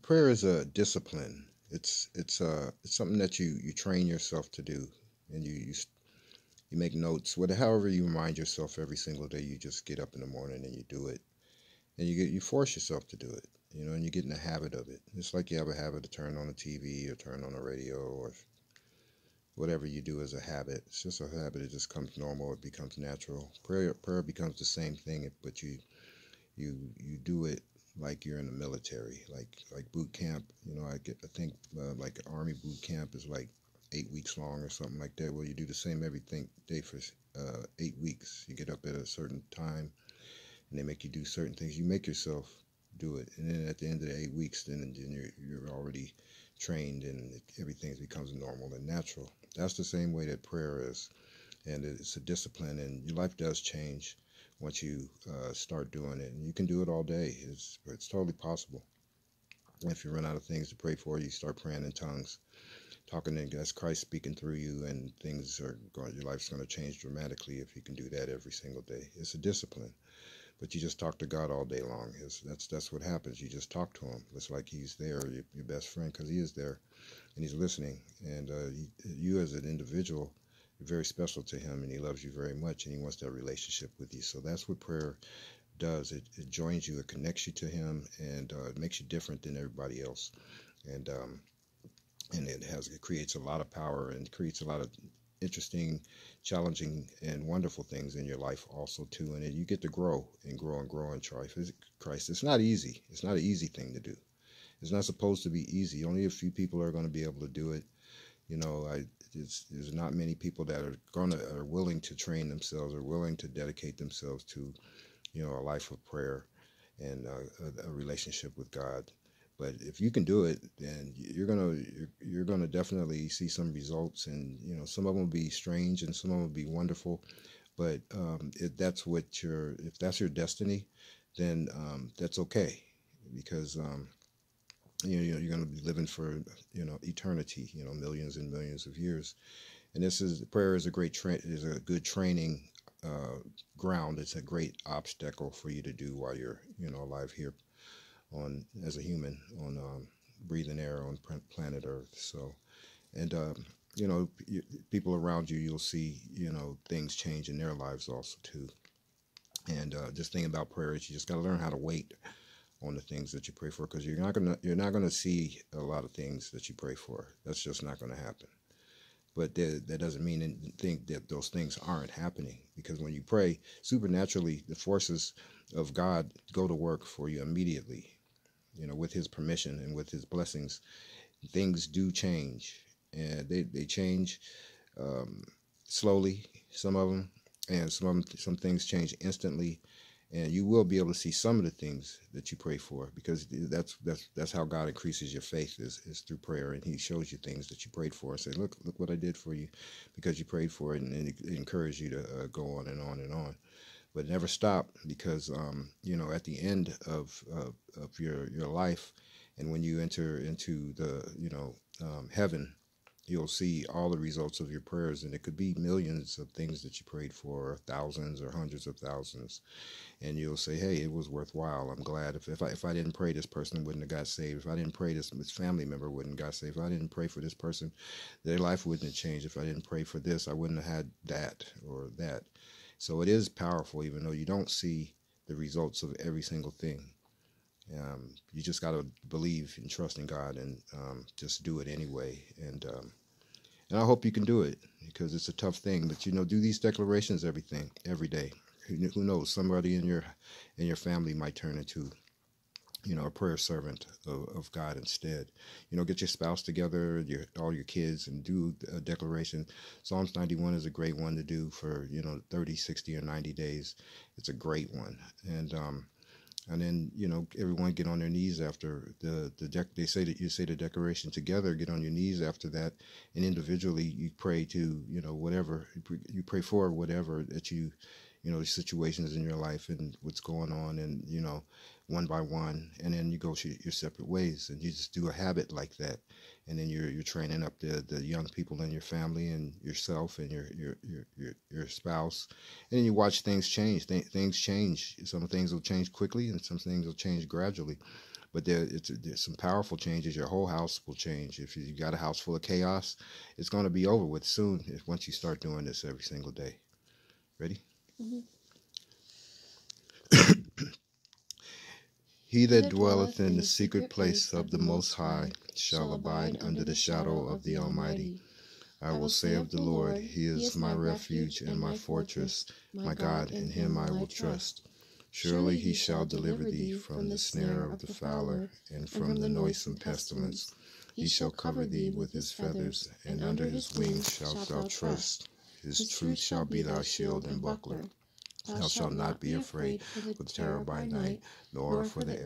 prayer is a discipline. It's something that you train yourself to do, and you make notes. However you remind yourself every single day. You just get up in the morning and you do it, and you force yourself to do it. And you get in the habit of it. It's like you have a habit to turn on the TV or turn on the radio or whatever you do as a habit. It's just a habit. It just comes normal. It becomes natural. Prayer becomes the same thing, but you do it like you're in the military, like boot camp. I think like Army boot camp is like 8 weeks long or something like that. Well, you do the same everything day for 8 weeks. You get up at a certain time, and they make you do certain things. You make yourself do it, and then at the end of the 8 weeks, then you're already trained, and everything becomes normal and natural. That's the same way that prayer is, and it's a discipline, and your life does change once you start doing it. And you can do it all day. It's totally possible. If you run out of things to pray for, you start praying in tongues, talking to that's Christ speaking through you, and your life's going to change dramatically if you can do that every single day. It's a discipline, but you just talk to God all day long. That's what happens. You just talk to Him. It's like He's there, your best friend, because He is there, and He's listening. And you as an individual, you're very special to Him, and He loves you very much, and He wants that relationship with you. So that's what prayer does. It joins you, it connects you to Him, and it makes you different than everybody else. And it creates a lot of power, and creates a lot of interesting, challenging, and wonderful things in your life also too. And then you get to grow and grow and grow in Christ. It's not easy. It's not an easy thing to do. It's not supposed to be easy. Only a few people are going to be able to do it. There's not many people that are willing to train themselves or willing to dedicate themselves to, a life of prayer and a relationship with God. But if you can do it, then you're gonna definitely see some results, and some of them will be strange and some of them will be wonderful. But if that's your destiny, then that's okay, because you're gonna be living for eternity, millions and millions of years. And prayer is a good training ground. It's a great obstacle for you to do while you're alive here as a human on breathing air on planet Earth. So, and people around you, you'll see things change in their lives also too. And just thinking about prayer is you just got to learn how to wait on the things that you pray for, because you're not gonna see a lot of things that you pray for. That's just not going to happen. But that doesn't mean that those things aren't happening, because when you pray, supernaturally, the forces of God go to work for you immediately. With His permission and with His blessings, things do change, and they change slowly. Some of them, and some things change instantly, and you will be able to see some of the things that you pray for, because that's how God increases your faith is through prayer, and He shows you things that you prayed for and say, look what I did for you, because you prayed for it, and it encourages you to go on and on and on. But never stop, because at the end of your life, and when you enter into the heaven, you'll see all the results of your prayers, and it could be millions of things that you prayed for, or thousands or hundreds of thousands, and you'll say, hey, it was worthwhile. I'm glad if I didn't pray, this person wouldn't have got saved. If I didn't pray, this family member wouldn't have got saved. If I didn't pray for this person, their life wouldn't have changed. If I didn't pray for this, I wouldn't have had that or that. So it is powerful, even though you don't see the results of every single thing. You just got to believe and trust in God, and just do it anyway. And I hope you can do it, because it's a tough thing. But do these declarations every day. Who knows? Somebody in your family might turn into a prayer servant of God instead. Get your spouse together, all your kids, and do a declaration. Psalms 91 is a great one to do for 30, 60, or 90 days. It's a great one. And then everyone get on their knees after they say that you say the declaration together. Get on your knees after that, and individually you pray to whatever you pray for, whatever that the situations in your life and what's going on, and one by one, and then you go your separate ways, and you just do a habit like that, and then you're training up the young people in your family and yourself and your spouse, and then you watch things change. Things change. Some things will change quickly, and some things will change gradually. But there's some powerful changes. Your whole house will change. If you got a house full of chaos, it's going to be over with soon. Once you start doing this every single day. Ready? Mm-hmm. He that dwelleth in the secret place of the Most High shall abide under the shadow of the Almighty. I will say of the Lord, He is my refuge and my fortress, my God, in Him I will trust. Surely He shall deliver thee from the snare of the fowler, and from the noisome pestilence. He shall cover thee with His feathers, and under His wings shalt thou trust. His truth shall be thy shield and buckler. Thou shalt not be afraid for the terror by night, nor for the